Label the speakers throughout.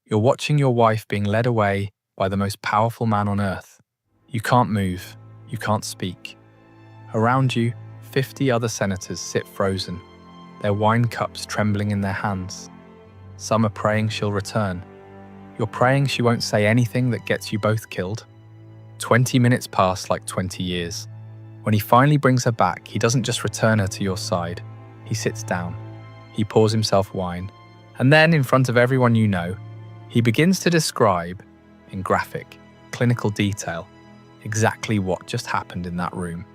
Speaker 1: You're watching your wife being led away by the most powerful man on earth. You can't move. You can't speak. Around you, 50 other senators sit frozen, their wine cups trembling in their hands. Some are praying she'll return. You're praying she won't say anything that gets you both killed. 20 minutes pass like 20 years. When he finally brings her back, he doesn't just return her to your side. He sits down. He pours himself wine. And then, in front of everyone you know, he begins to describe, in graphic, clinical detail, exactly what just happened in that room.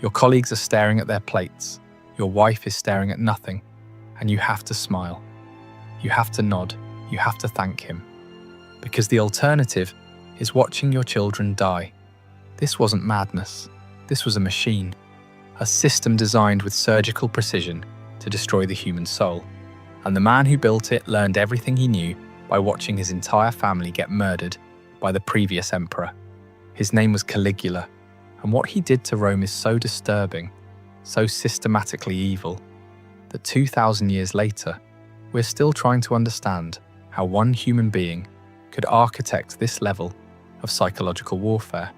Speaker 1: Your colleagues are staring at their plates. Your wife is staring at nothing. And you have to smile. You have to nod. You have to thank him. Because the alternative is watching your children die. This wasn't madness. This was a machine. A system designed with surgical precision to destroy the human soul. And the man who built it learned everything he knew by watching his entire family get murdered by the previous emperor. His name was Caligula, and what he did to Rome is so disturbing, so systematically evil, that 2,000 years later, we're still trying to understand how one human being could architect this level of psychological warfare.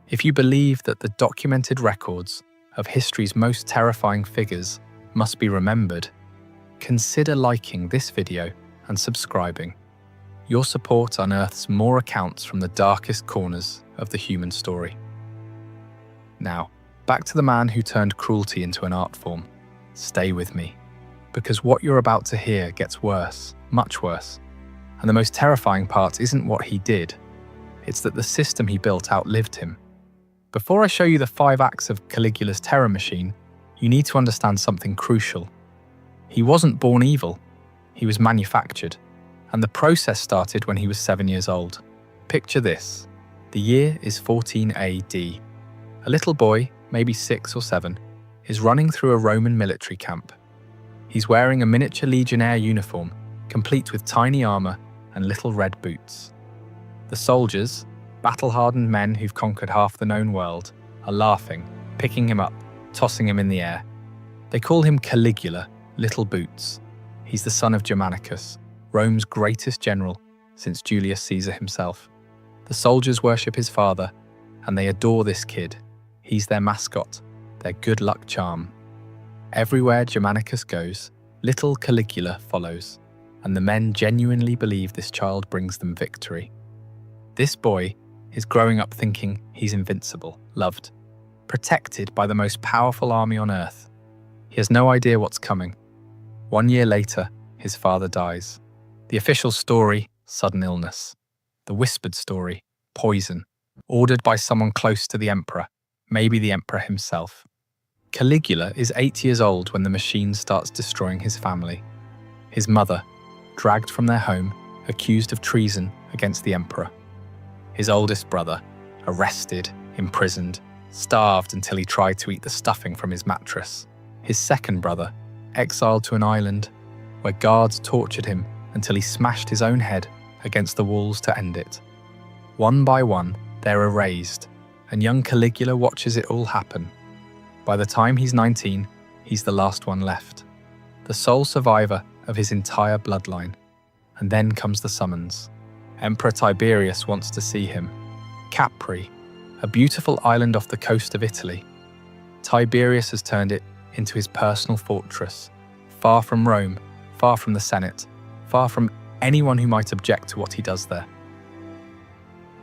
Speaker 1: If you believe that the documented records of history's most terrifying figures must be remembered, consider liking this video and subscribing. Your support unearths more accounts from the darkest corners of the human story. Now, back to the man who turned cruelty into an art form. Stay with me, because what you're about to hear gets worse, much worse. And the most terrifying part isn't what he did, it's that the system he built outlived him. Before I show you the 5 acts of Caligula's terror machine, you need to understand something crucial. He wasn't born evil, he was manufactured, and the process started when he was 7 years old. Picture this. The year is 14 AD. A little boy, maybe 6 or 7, is running through a Roman military camp. He's wearing a miniature legionnaire uniform, complete with tiny armor and little red boots. The soldiers, battle-hardened men who've conquered half the known world, are laughing, picking him up, tossing him in the air. They call him Caligula, Little Boots. He's the son of Germanicus, Rome's greatest general since Julius Caesar himself. The soldiers worship his father, and they adore this kid. He's their mascot, their good luck charm. Everywhere Germanicus goes, little Caligula follows, and the men genuinely believe this child brings them victory. This boy is growing up thinking he's invincible, loved, protected by the most powerful army on earth. He has no idea what's coming. 1 year later, his father dies. The official story, sudden illness. The whispered story, poison, ordered by someone close to the emperor, maybe the emperor himself. Caligula is 8 years old when the machine starts destroying his family. His mother, dragged from their home, accused of treason against the emperor. His oldest brother, arrested, imprisoned, starved until he tried to eat the stuffing from his mattress. His second brother, exiled to an island where guards tortured him until he smashed his own head against the walls to end it. One by one, they're erased, and young Caligula watches it all happen. By the time he's 19, he's the last one left, the sole survivor of his entire bloodline. And then comes the summons. Emperor Tiberius wants to see him. Capri, a beautiful island off the coast of Italy. Tiberius has turned it into his personal fortress, far from Rome, far from the Senate, far from anyone who might object to what he does there.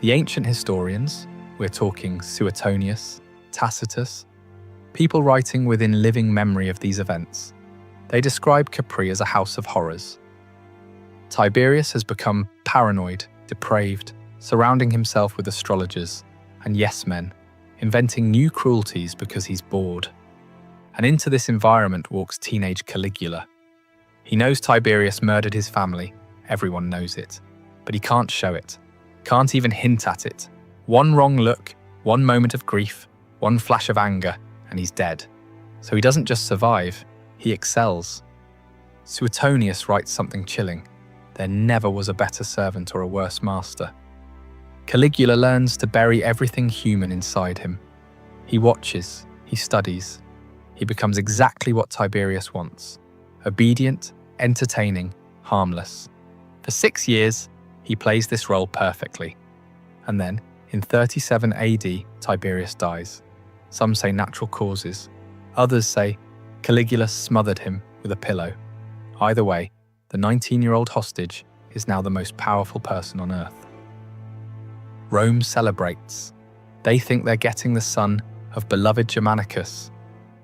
Speaker 1: The ancient historians, we're talking Suetonius, Tacitus, people writing within living memory of these events, they describe Capri as a house of horrors. Tiberius has become paranoid, depraved, surrounding himself with astrologers and yes-men, inventing new cruelties because he's bored. And into this environment walks teenage Caligula. He knows Tiberius murdered his family, everyone knows it, but he can't show it, can't even hint at it. One wrong look, one moment of grief, one flash of anger, and he's dead. So he doesn't just survive, he excels. Suetonius writes something chilling. There never was a better servant or a worse master. Caligula learns to bury everything human inside him. He watches, he studies. He becomes exactly what Tiberius wants. Obedient, entertaining, harmless. For 6 years, he plays this role perfectly. And then, in 37 AD, Tiberius dies. Some say natural causes. Others say Caligula smothered him with a pillow. Either way, the 19-year-old hostage is now the most powerful person on earth. Rome celebrates. They think they're getting the son of beloved Germanicus.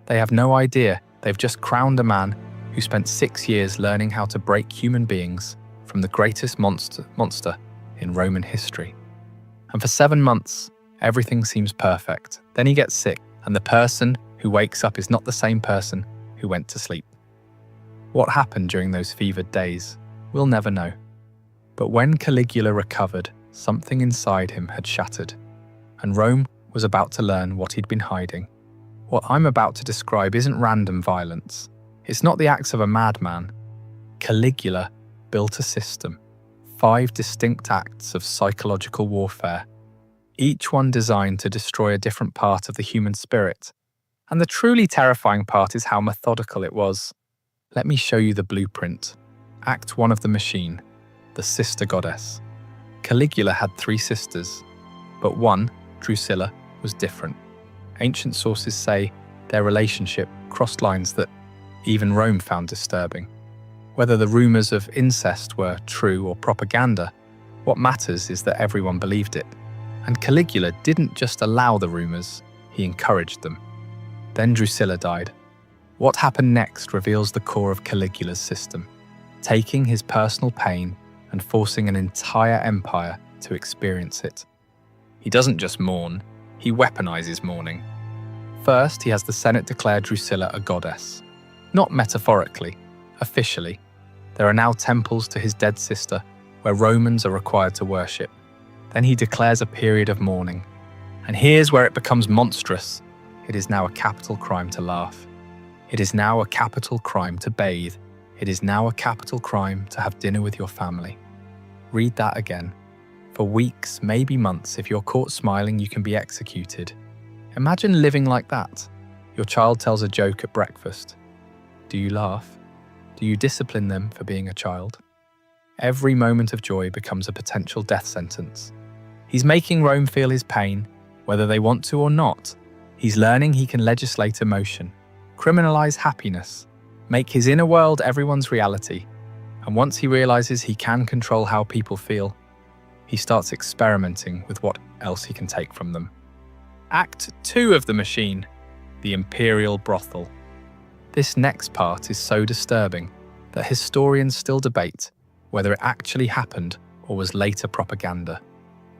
Speaker 1: They have no idea they've just crowned a man who spent 6 years learning how to break human beings from the greatest monster in Roman history. And for 7 months, everything seems perfect. Then he gets sick, and the person who wakes up is not the same person who went to sleep. What happened during those fevered days, we'll never know. But when Caligula recovered, something inside him had shattered, and Rome was about to learn what he'd been hiding. What I'm about to describe isn't random violence. It's not the acts of a madman. Caligula built a system, 5 distinct acts of psychological warfare, each one designed to destroy a different part of the human spirit. And the truly terrifying part is how methodical it was. Let me show you the blueprint. Act 1 of the machine, the sister goddess. Caligula had 3 sisters, but one, Drusilla, was different. Ancient sources say their relationship crossed lines that even Rome found disturbing. Whether the rumors of incest were true or propaganda, what matters is that everyone believed it. And Caligula didn't just allow the rumors, he encouraged them. Then Drusilla died. What happened next reveals the core of Caligula's system, taking his personal pain and forcing an entire empire to experience it. He doesn't just mourn, he weaponizes mourning. First, he has the Senate declare Drusilla a goddess. Not metaphorically, officially. There are now temples to his dead sister where Romans are required to worship. Then he declares a period of mourning. And here's where it becomes monstrous. It is now a capital crime to laugh. It is now a capital crime to bathe. It is now a capital crime to have dinner with your family. Read that again. For weeks, maybe months, if you're caught smiling, you can be executed. Imagine living like that. Your child tells a joke at breakfast. Do you laugh? Do you discipline them for being a child? Every moment of joy becomes a potential death sentence. He's making Rome feel his pain, whether they want to or not. He's learning he can legislate emotion, criminalize happiness, make his inner world everyone's reality. And once he realizes he can control how people feel, he starts experimenting with what else he can take from them. Act 2 of the machine, the imperial brothel. This next part is so disturbing that historians still debate whether it actually happened or was later propaganda.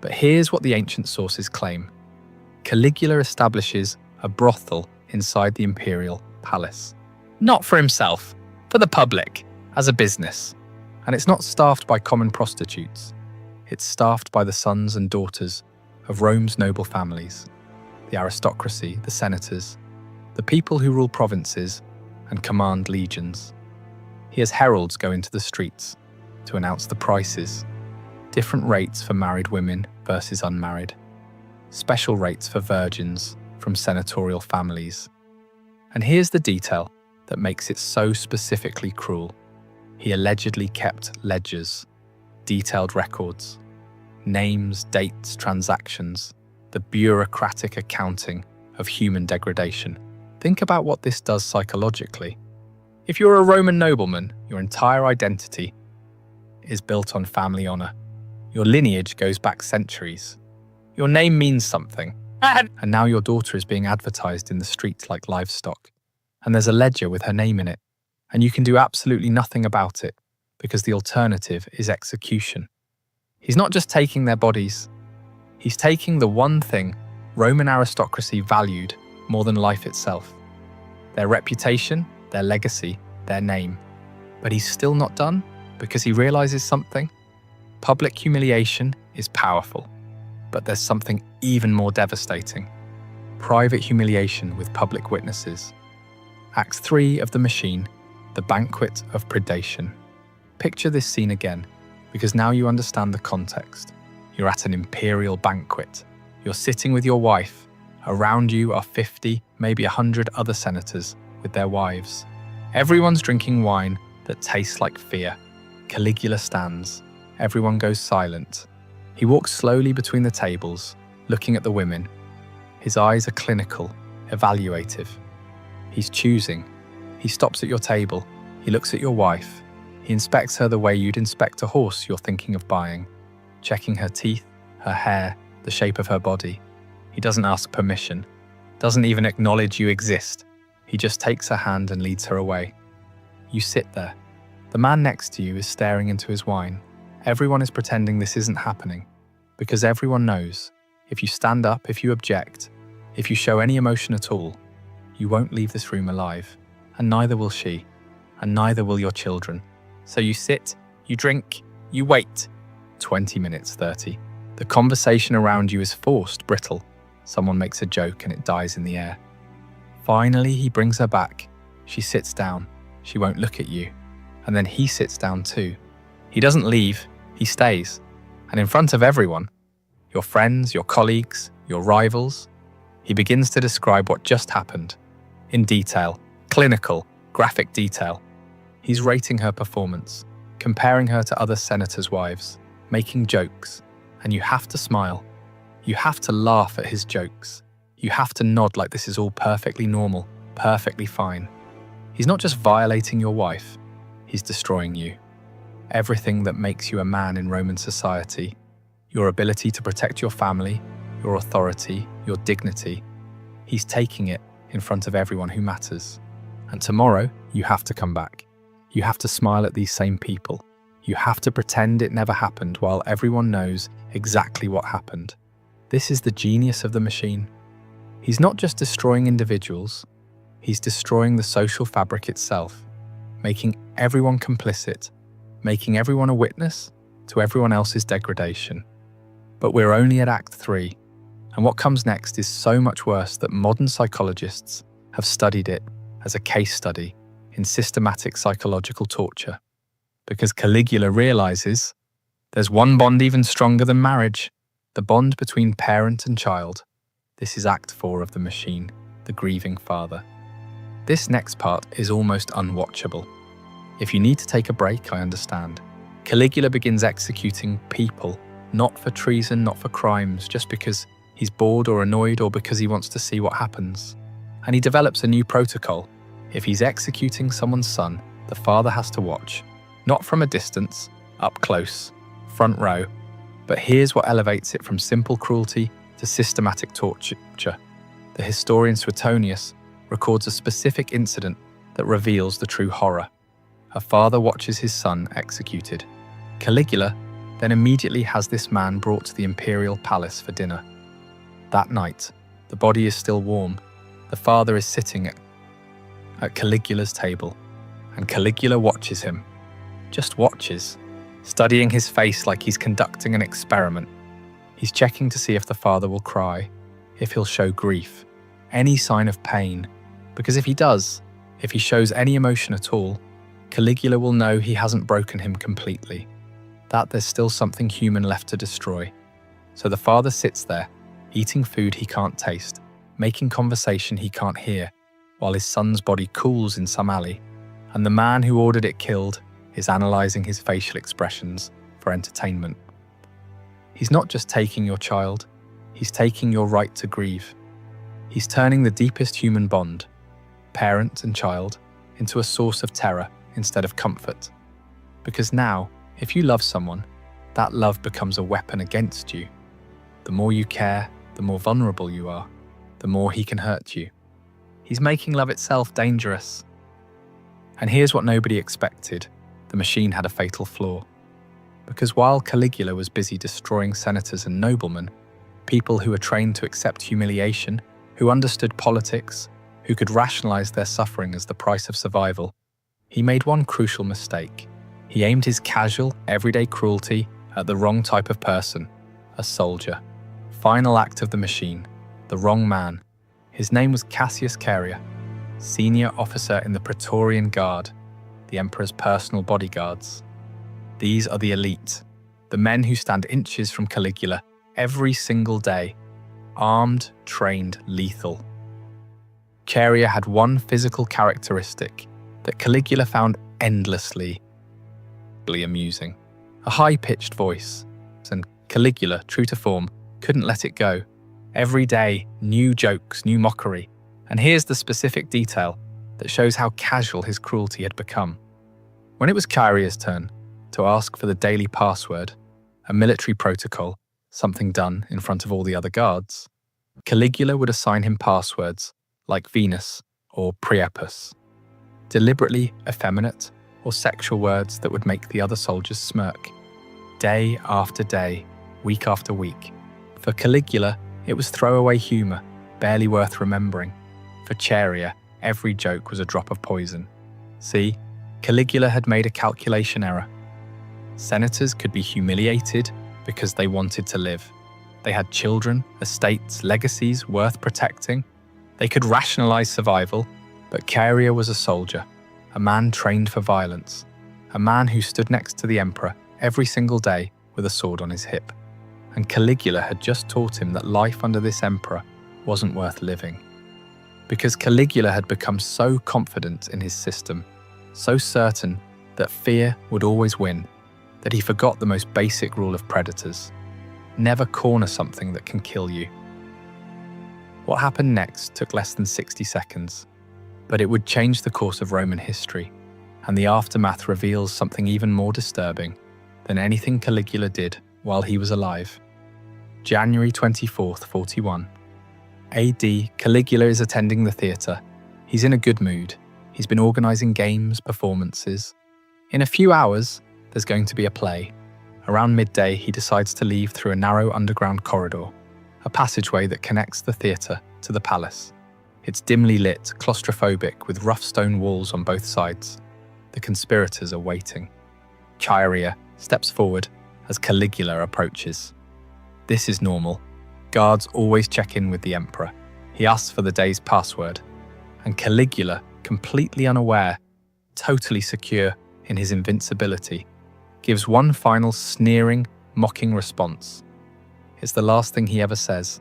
Speaker 1: But here's what the ancient sources claim. Caligula establishes a brothel inside the imperial palace. Not for himself, for the public, as a business. And it's not staffed by common prostitutes. It's staffed by the sons and daughters of Rome's noble families, the aristocracy, the senators, the people who rule provinces and command legions. He has heralds go into the streets to announce the prices, different rates for married women versus unmarried, special rates for virgins from senatorial families. And here's the detail that makes it so specifically cruel. He allegedly kept ledgers, detailed records, names, dates, transactions, the bureaucratic accounting of human degradation. Think about what this does psychologically. If you're a Roman nobleman, your entire identity is built on family honor. Your lineage goes back centuries. Your name means something. And now your daughter is being advertised in the streets like livestock. And there's a ledger with her name in it. And you can do absolutely nothing about it because the alternative is execution. He's not just taking their bodies. He's taking the one thing Roman aristocracy valued more than life itself. Their reputation, their legacy, their name. But he's still not done because he realizes something. Public humiliation is powerful, but there's something even more devastating. Private humiliation with public witnesses. Act 3 of the machine, the banquet of predation. Picture this scene again, because now you understand the context. You're at an imperial banquet. You're sitting with your wife. Around you are 50, maybe 100 other senators with their wives. Everyone's drinking wine that tastes like fear. Caligula stands. everyone goes silent. He walks slowly between the tables, looking at the women. His eyes are clinical, evaluative. He's choosing. He stops at your table. He looks at your wife. He inspects her the way you'd inspect a horse you're thinking of buying, checking her teeth, her hair, the shape of her body. He doesn't ask permission, doesn't even acknowledge you exist. He just takes her hand and leads her away. You sit there. The man next to you is staring into his wine. Everyone is pretending this isn't happening, because everyone knows, if you stand up, if you object, if you show any emotion at all, you won't leave this room alive, and neither will she, and neither will your children. So you sit, you drink, you wait. 20 minutes, 30. The conversation around you is forced, brittle. Someone makes a joke and it dies in the air. Finally, he brings her back. She sits down. She won't look at you. And then he sits down too. He doesn't leave, he stays. And in front of everyone, your friends, your colleagues, your rivals, he begins to describe what just happened. In detail, clinical, graphic detail. He's rating her performance, comparing her to other senators' wives, making jokes, and you have to smile. You have to laugh at his jokes. You have to nod like this is all perfectly normal, perfectly fine. He's not just violating your wife, he's destroying you. Everything that makes you a man in Roman society, your ability to protect your family, your authority, your dignity, he's taking it in front of everyone who matters. And tomorrow, you have to come back. You have to smile at these same people. You have to pretend it never happened while everyone knows exactly what happened. This is the genius of the machine. He's not just destroying individuals, he's destroying the social fabric itself, making everyone complicit, making everyone a witness to everyone else's degradation. But we're only at Act 3, and what comes next is so much worse that modern psychologists have studied it as a case study in systematic psychological torture. Because Caligula realizes there's one bond even stronger than marriage, the bond between parent and child. This is Act 4 of the machine, the grieving father. This next part is almost unwatchable. If you need to take a break, I understand. Caligula begins executing people, not for treason, not for crimes, just because he's bored or annoyed or because he wants to see what happens. And he develops a new protocol. If he's executing someone's son, the father has to watch, not from a distance, up close, front row. But here's what elevates it from simple cruelty to systematic torture. The historian Suetonius records a specific incident that reveals the true horror. A father watches his son executed. Caligula then immediately has this man brought to the imperial palace for dinner. That night, the body is still warm. The father is sitting at Caligula's table, and Caligula watches him. Just watches, studying his face like he's conducting an experiment. He's checking to see if the father will cry, if he'll show grief, any sign of pain, because if he does, if he shows any emotion at all, Caligula will know he hasn't broken him completely, that there's still something human left to destroy. So the father sits there, eating food he can't taste, making conversation he can't hear, while his son's body cools in some alley, and the man who ordered it killed is analysing his facial expressions for entertainment. He's not just taking your child, he's taking your right to grieve. He's turning the deepest human bond, parent and child, into a source of terror instead of comfort. Because now, if you love someone, that love becomes a weapon against you. The more you care, the more vulnerable you are, the more he can hurt you. He's making love itself dangerous. And here's what nobody expected. The machine had a fatal flaw. Because while Caligula was busy destroying senators and noblemen, people who were trained to accept humiliation, who understood politics, who could rationalize their suffering as the price of survival, he made one crucial mistake. He aimed his casual, everyday cruelty at the wrong type of person, a soldier. Final act of the machine, the wrong man. His name was Cassius Caria, senior officer in the Praetorian Guard, the emperor's personal bodyguards. These are the elite, the men who stand inches from Caligula every single day, armed, trained, lethal. Caria had one physical characteristic that Caligula found endlessly amusing: a high-pitched voice, and Caligula, true to form, couldn't let it go. Every day, new jokes, new mockery, and here's the specific detail that shows how casual his cruelty had become. When it was Charia's turn to ask for the daily password, a military protocol, something done in front of all the other guards, Caligula would assign him passwords like Venus or Priapus, deliberately effeminate or sexual words that would make the other soldiers smirk. Day after day, week after week. For Caligula, it was throwaway humour, barely worth remembering. For Charia, every joke was a drop of poison. See, Caligula had made a calculation error. Senators could be humiliated because they wanted to live. They had children, estates, legacies worth protecting. They could rationalise survival, but Charia was a soldier, a man trained for violence, a man who stood next to the emperor every single day with a sword on his hip. And Caligula had just taught him that life under this emperor wasn't worth living. Because Caligula had become so confident in his system, so certain that fear would always win, that he forgot the most basic rule of predators. Never corner something that can kill you. What happened next took less than 60 seconds, but it would change the course of Roman history, and the aftermath reveals something even more disturbing than anything Caligula did while he was alive. January 24th, 41. AD, Caligula is attending the theatre. He's in a good mood. He's been organising games, performances. In a few hours, there's going to be a play. Around midday, he decides to leave through a narrow underground corridor, a passageway that connects the theatre to the palace. It's dimly lit, claustrophobic, with rough stone walls on both sides. The conspirators are waiting. Charia steps forward as Caligula approaches. This is normal. Guards always check in with the emperor. He asks for the day's password. And Caligula, completely unaware, totally secure in his invincibility, gives one final sneering, mocking response. It's the last thing he ever says.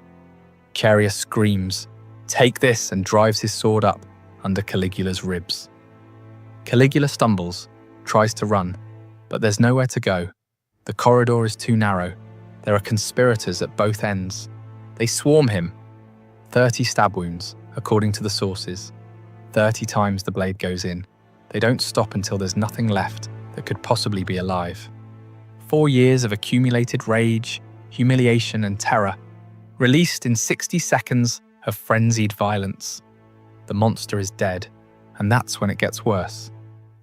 Speaker 1: Charia screams, "Take this," and drives his sword up under Caligula's ribs. Caligula stumbles, tries to run, but there's nowhere to go. The corridor is too narrow. There are conspirators at both ends. They swarm him. 30 stab wounds, according to the sources. 30 times the blade goes in. They don't stop until there's nothing left that could possibly be alive. 4 years of accumulated rage, humiliation, and terror, released in 60 seconds of frenzied violence. The monster is dead, and that's when it gets worse.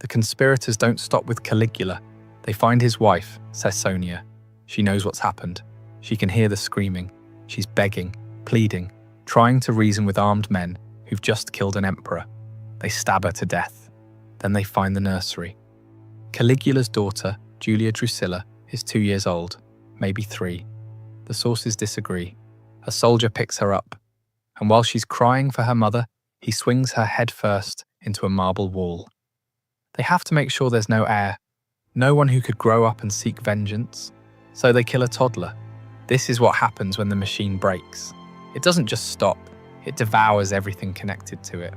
Speaker 1: The conspirators don't stop with Caligula. They find his wife, Caesonia. She knows what's happened. She can hear the screaming. She's begging, pleading, trying to reason with armed men who've just killed an emperor. They stab her to death. Then they find the nursery. Caligula's daughter, Julia Drusilla, is 2 years old, maybe 3. The sources disagree. A soldier picks her up, and while she's crying for her mother, he swings her head first into a marble wall. They have to make sure there's no heir, no one who could grow up and seek vengeance. So they kill a toddler. This is what happens when the machine breaks. It doesn't just stop, it devours everything connected to it.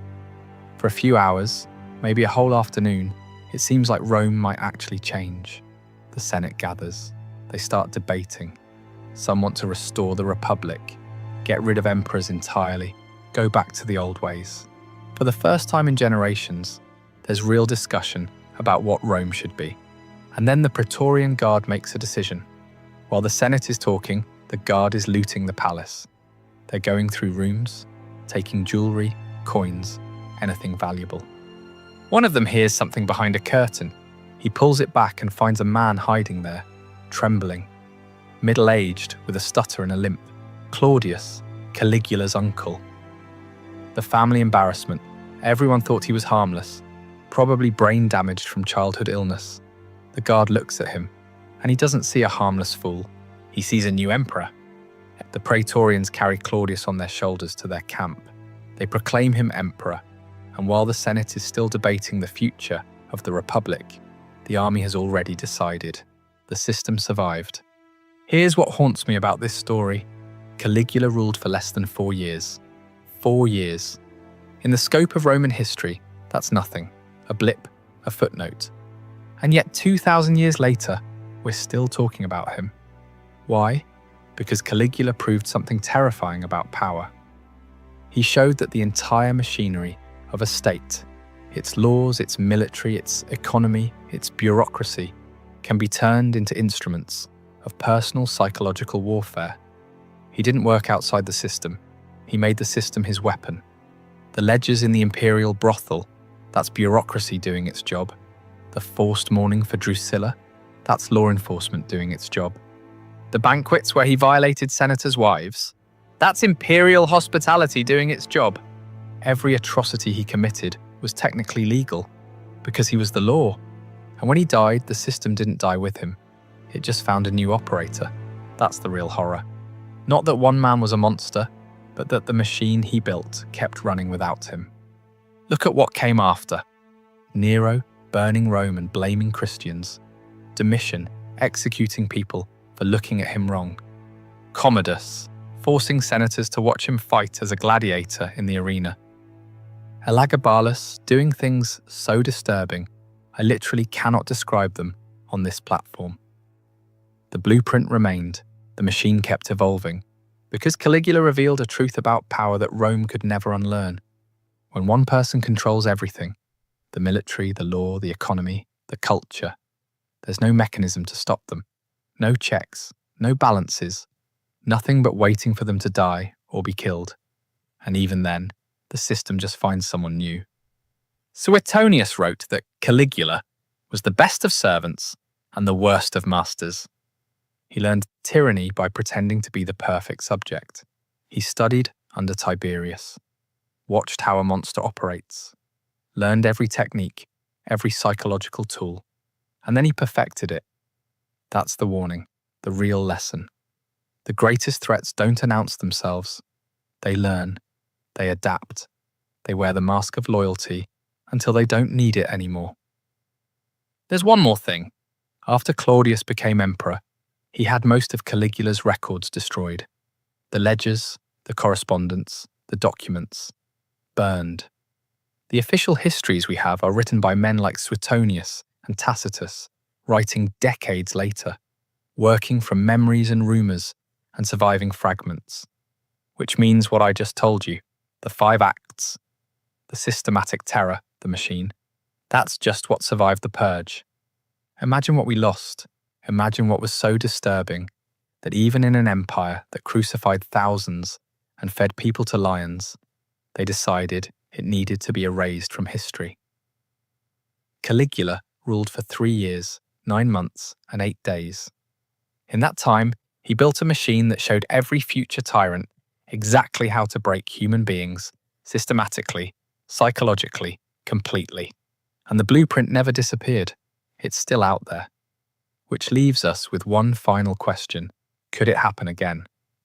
Speaker 1: For a few hours, maybe a whole afternoon, it seems like Rome might actually change. The Senate gathers. They start debating. Some want to restore the Republic, get rid of emperors entirely, go back to the old ways. For the first time in generations, there's real discussion about what Rome should be. And then the Praetorian Guard makes a decision. While the Senate is talking, the Guard is looting the palace. They're going through rooms, taking jewelry, coins, anything valuable. One of them hears something behind a curtain. He pulls it back and finds a man hiding there, trembling. Middle-aged, with a stutter and a limp. Claudius, Caligula's uncle. The family embarrassment. Everyone thought he was harmless, probably brain damaged from childhood illness. The guard looks at him, and he doesn't see a harmless fool. He sees a new emperor. The Praetorians carry Claudius on their shoulders to their camp. They proclaim him emperor, and while the Senate is still debating the future of the Republic, the army has already decided. The system survived. Here's what haunts me about this story. Caligula ruled for less than 4 years. 4 years. In the scope of Roman history, that's nothing. A blip, a footnote. And yet 2,000 years later, we're still talking about him. Why? Because Caligula proved something terrifying about power. He showed that the entire machinery of a state, its laws, its military, its economy, its bureaucracy, can be turned into instruments of personal psychological warfare. He didn't work outside the system. He made the system his weapon. The ledgers in the imperial brothel, that's bureaucracy doing its job. The forced mourning for Drusilla, that's law enforcement doing its job. The banquets where he violated senators' wives, that's imperial hospitality doing its job. Every atrocity he committed was technically legal because he was the law. And when he died, the system didn't die with him. It just found a new operator. That's the real horror. Not that one man was a monster, but that the machine he built kept running without him. Look at what came after. Nero burning Rome and blaming Christians. Domitian executing people for looking at him wrong. Commodus forcing senators to watch him fight as a gladiator in the arena. Elagabalus doing things so disturbing, I literally cannot describe them on this platform. The blueprint remained, the machine kept evolving, because Caligula revealed a truth about power that Rome could never unlearn. When one person controls everything, the military, the law, the economy, the culture, there's no mechanism to stop them. No checks, no balances, nothing but waiting for them to die or be killed. And even then, the system just finds someone new. Suetonius wrote that Caligula was the best of servants and the worst of masters. He learned tyranny by pretending to be the perfect subject. He studied under Tiberius, watched how a monster operates, learned every technique, every psychological tool, and then he perfected it. That's the warning, the real lesson. The greatest threats don't announce themselves. They learn, they adapt, they wear the mask of loyalty until they don't need it anymore. There's one more thing. After Claudius became emperor, he had most of Caligula's records destroyed. The ledgers, the correspondence, the documents, burned. The official histories we have are written by men like Suetonius and Tacitus, writing decades later, working from memories and rumours and surviving fragments. Which means what I just told you, the 5 acts, the systematic terror, the machine, that's just what survived the purge. Imagine what we lost. Imagine what was so disturbing that even in an empire that crucified thousands and fed people to lions, they decided it needed to be erased from history. Caligula ruled for 3 years, 9 months, and 8 days. In that time, he built a machine that showed every future tyrant exactly how to break human beings, systematically, psychologically, completely. And the blueprint never disappeared. It's still out there. Which leaves us with one final question. Could it happen again?